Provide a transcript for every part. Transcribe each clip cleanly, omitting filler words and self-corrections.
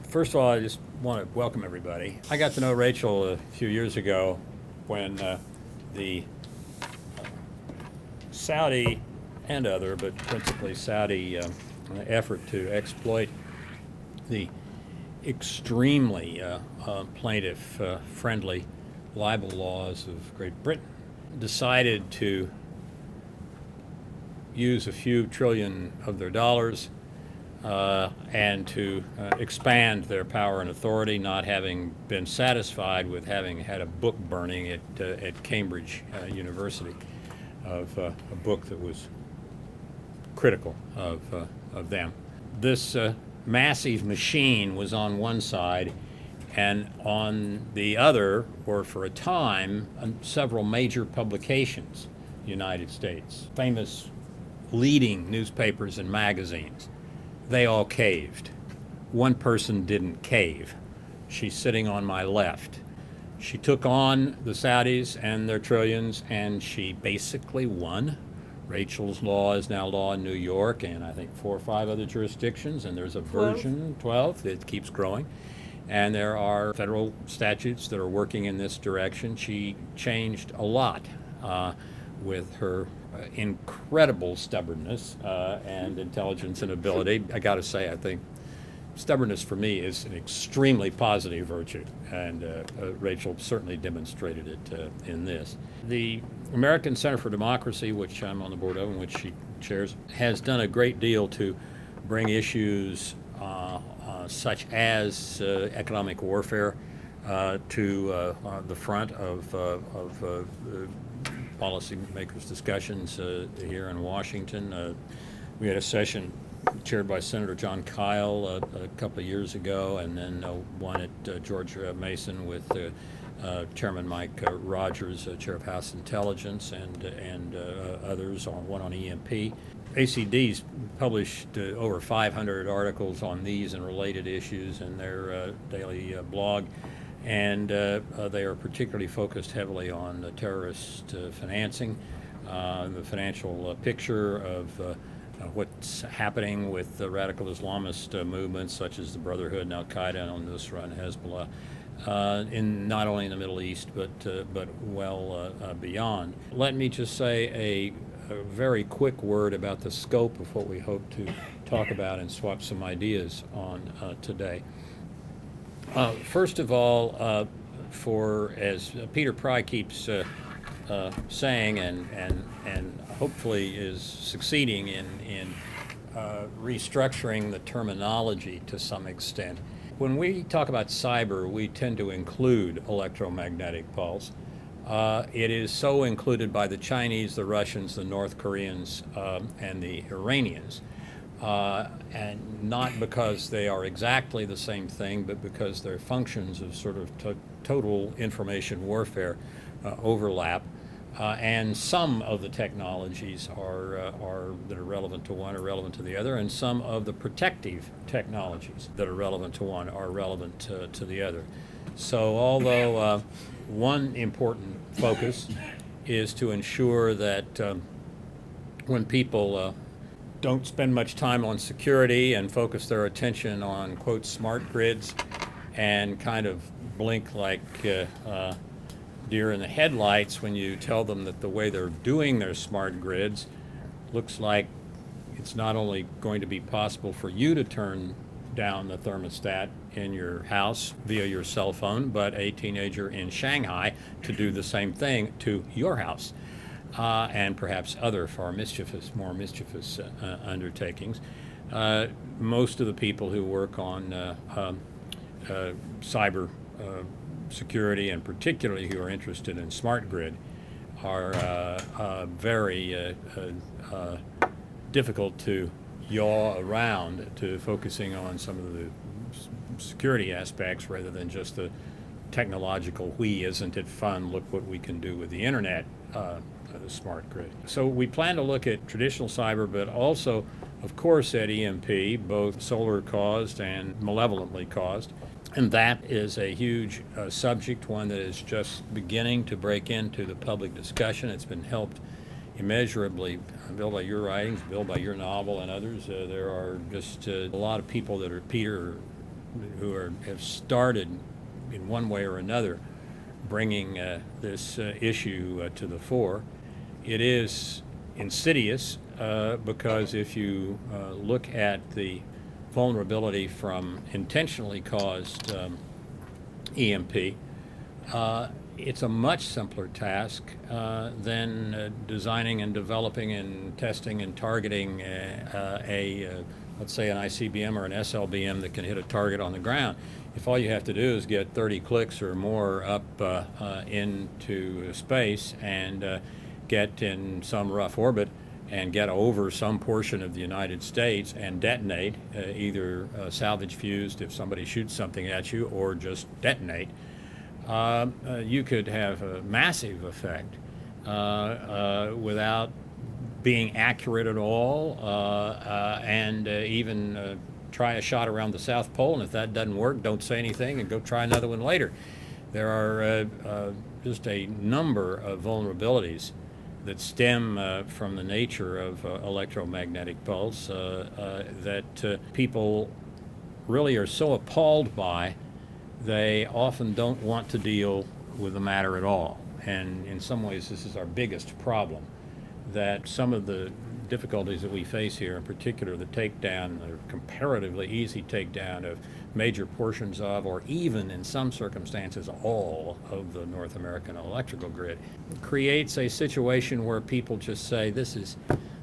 First of all, I just want to welcome everybody. I got to know Rachel a few years ago when the Saudi and other, but principally Saudi, effort to exploit the extremely plaintiff-friendly libel laws of Great Britain decided to use a few trillion of their dollars and to expand their power and authority, not having been satisfied with having had a book burning at Cambridge University of a book that was critical of them. This massive machine was on one side, and on the other were, for a time, several major publications in the United States, famous leading newspapers and magazines. They all caved. One person didn't cave. She's sitting on my left. She took on the Saudis and their trillions, and she basically won. Rachel's law is now law in New York and I think 4 or 5 other jurisdictions, and there's a version 12 that keeps growing. And there are federal statutes that are working in this direction. She changed a lot with her incredible stubbornness and intelligence and ability. I got to say, I think stubbornness for me is an extremely positive virtue, and Rachel certainly demonstrated it in this. The American Center for Democracy, which I'm on the board of and which she chairs, has done a great deal to bring issues such as economic warfare to the front of policymakers' discussions here in Washington. We had a session chaired by Senator John Kyle a couple of years ago, and then one at George Mason with Chairman Mike Rogers, Chair of House Intelligence, and others, one on EMP. ACD's published over 500 articles on these and related issues in their daily blog, and they are particularly focused heavily on terrorist financing, the financial picture of what's happening with the radical Islamist movements such as the Brotherhood and Al-Qaeda and al-Nusra and Hezbollah, in not only in the Middle East but well beyond. Let me just say a very quick word about the scope of what we hope to talk about and swap some ideas on today. First of all, for as Peter Pry keeps saying and hopefully is succeeding in restructuring the terminology to some extent. When we talk about cyber, we tend to include electromagnetic pulse. It is so included by the Chinese, the Russians, the North Koreans, and the Iranians. And not because they are exactly the same thing, but because their functions of sort of total information warfare overlap. And some of the technologies that are relevant to one are relevant to the other, and some of the protective technologies that are relevant to one are relevant to the other. So although one important focus is to ensure that when people don't spend much time on security and focus their attention on, quote, smart grids and kind of blink like deer in the headlights when you tell them that the way they're doing their smart grids looks like it's not only going to be possible for you to turn down the thermostat in your house via your cell phone, but a teenager in Shanghai to do the same thing to your house. And perhaps other far more mischievous undertakings. Most of the people who work on cyber security, and particularly who are interested in smart grid, are very difficult to yaw around to focusing on some of the security aspects rather than just the technological, isn't it fun, look what we can do with the internet, the smart grid. So we plan to look at traditional cyber, but also, of course, at EMP, both solar caused and malevolently caused. And that is a huge subject, one that is just beginning to break into the public discussion. It's been helped immeasurably, Bill, by your writings, Bill, by your novel and others. There are just a lot of people that are, Peter have started in one way or another bringing this issue to the fore. It is insidious because if you look at the vulnerability from intentionally caused EMP, it's a much simpler task than designing and developing and testing and targeting let's say an ICBM or an SLBM that can hit a target on the ground. If all you have to do is get 30 clicks or more up into space and get in some rough orbit and get over some portion of the United States and detonate, either salvage fused if somebody shoots something at you, or just detonate, you could have a massive effect without being accurate at all, and even try a shot around the South Pole, and if that doesn't work, don't say anything and go try another one later. There are just a number of vulnerabilities that stem from the nature of electromagnetic pulse that people really are so appalled by, they often don't want to deal with the matter at all. And in some ways, this is our biggest problem, that some of the difficulties that we face here, in particular the takedown, or comparatively easy takedown of major portions of, or even in some circumstances all of the North American electrical grid, creates a situation where people just say, this is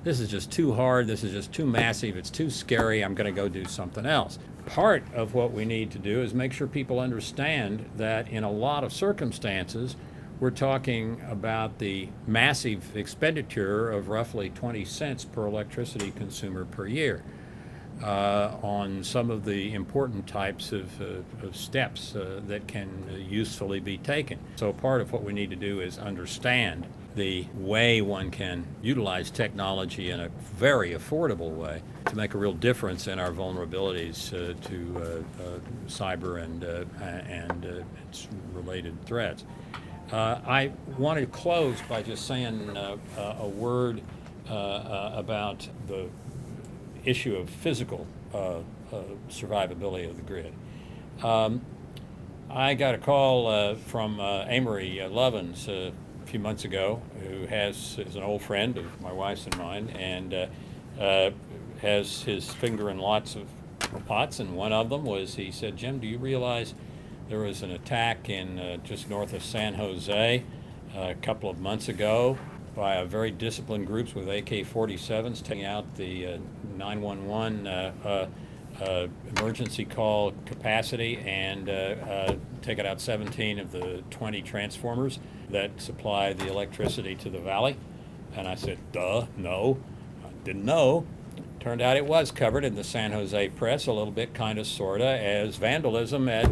just too hard, this is just too massive, it's too scary, I'm going to go do something else. Part of what we need to do is make sure people understand that in a lot of circumstances, we're talking about the massive expenditure of roughly 20 cents per electricity consumer per year on some of the important types of steps that can usefully be taken. So part of what we need to do is understand the way one can utilize technology in a very affordable way to make a real difference in our vulnerabilities to cyber and its related threats. I want to close by just saying a word about the issue of physical survivability of the grid. I got a call from Amory Lovins a few months ago, who is an old friend of my wife's and mine, and has his finger in lots of pots, and one of them was, he said, "Jim, do you realize there was an attack in just north of San Jose a couple of months ago by a very disciplined groups with AK-47s taking out the 911 emergency call capacity and taking out 17 of the 20 transformers that supply the electricity to the valley?" And I said, "Duh, no, I didn't know." Turned out it was covered in the San Jose press a little bit, kind of, sort of, as vandalism at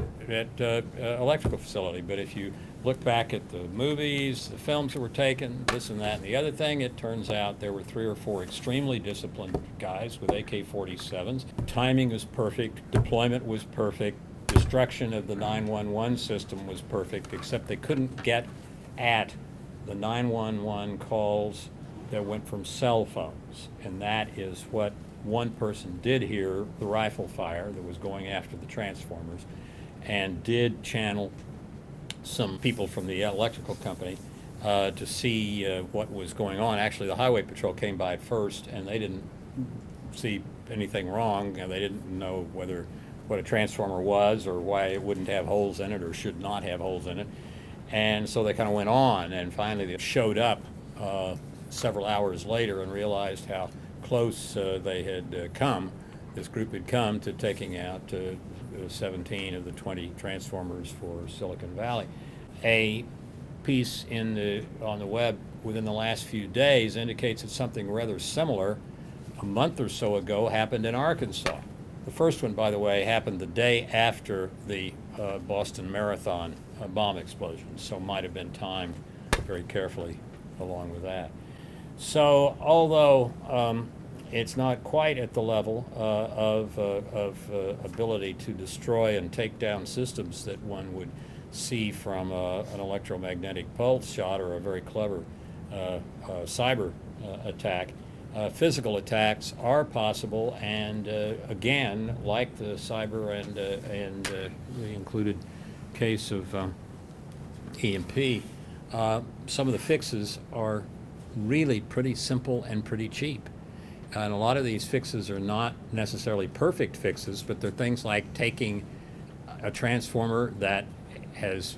electrical facility. But if you look back at the movies, the films that were taken, this and that and the other thing, it turns out there were 3 or 4 extremely disciplined guys with AK-47s. Timing was perfect, deployment was perfect, destruction of the 911 system was perfect, except they couldn't get at the 911 calls that went from cell phones. And that is what one person did hear, the rifle fire that was going after the transformers, and did channel some people from the electrical company to see what was going on. Actually, the highway patrol came by first, and they didn't see anything wrong, and they didn't know what a transformer was or why it wouldn't have holes in it or should not have holes in it. And so they kind of went on, and finally they showed up several hours later and realized how close they had come, this group had come, to taking out 17 of the 20 transformers for Silicon Valley. A piece on the web within the last few days indicates that something rather similar a month or so ago happened in Arkansas. The first one, by the way, happened the day after the Boston Marathon bomb explosion, so might have been timed very carefully along with that. So although it's not quite at the level of ability to destroy and take down systems that one would see from an electromagnetic pulse shot or a very clever cyber attack, physical attacks are possible, and again, like the cyber and the included case of EMP, some of the fixes are really pretty simple and pretty cheap. And a lot of these fixes are not necessarily perfect fixes, but they're things like taking a transformer that has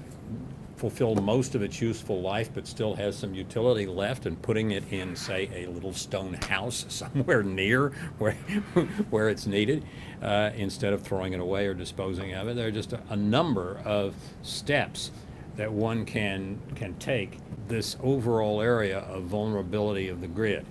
fulfilled most of its useful life but still has some utility left and putting it in, say, a little stone house somewhere near where it's needed, instead of throwing it away or disposing of it. There are just a number of steps that one can take this overall area of vulnerability of the grid.